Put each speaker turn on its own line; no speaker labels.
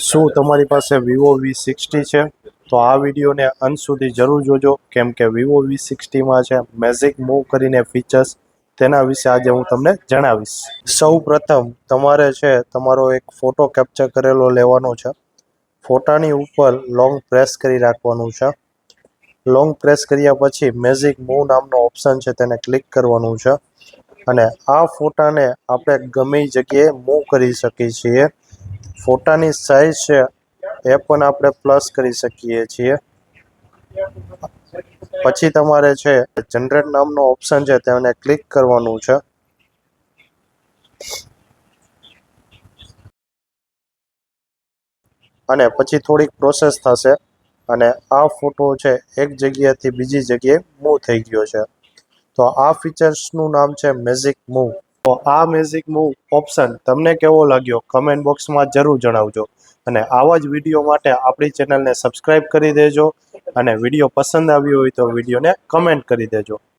શું તમારી પાસે વિવો V60 છે? તો આ વિડીયોને અંત સુધી જરૂર જોજો, કેમ કે વિવો V60માં છે મેજિક મૂવ કરીને ફીચર્સ, તેના વિશે આજે હું તમને જણાવીશ. સૌ પ્રથમ તમારે છે તમારો એક ફોટો કેપ્ચર કરેલો લેવાનો છે. ફોટાની ઉપર લોંગ પ્રેસ કરી રાખવાનું છે. લોંગ પ્રેસ કર્યા પછી મેજિક મૂવ નામનો ઓપ્શન છે તેને ક્લિક કરવાનું છે. અને આ ફોટાને આપણે ગમે જગ્યાએ મૂવ કરી શકીએ છીએ. ફોટાની સાઈઝ છે એ પણ આપણે પ્લસ કરી શકીએ છીએ. પછી તમારે છે જનરેટ નામનો ઓપ્શન છે તેને ક્લિક કરવાનું છે. અને પછી થોડીક પ્રોસેસ થશે અને આ ફોટો છે એક જગ્યાએથી બીજી જગ્યાએ મૂવ થઈ ગયો છે. તો આ ફીચર્સનું નામ છે મેજિક મૂવ. તો આ મેજિક મૂવ ઓપ્શન તમને કેવો લાગ્યો કમેન્ટ બોક્સમાં જરૂર જણાવજો. અને આવા જ વિડીયો માટે આપણી ચેનલને સબસ્ક્રાઈબ કરી દેજો. અને વિડીયો પસંદ આવ્યો હોય તો વિડીયોને કમેન્ટ કરી દેજો.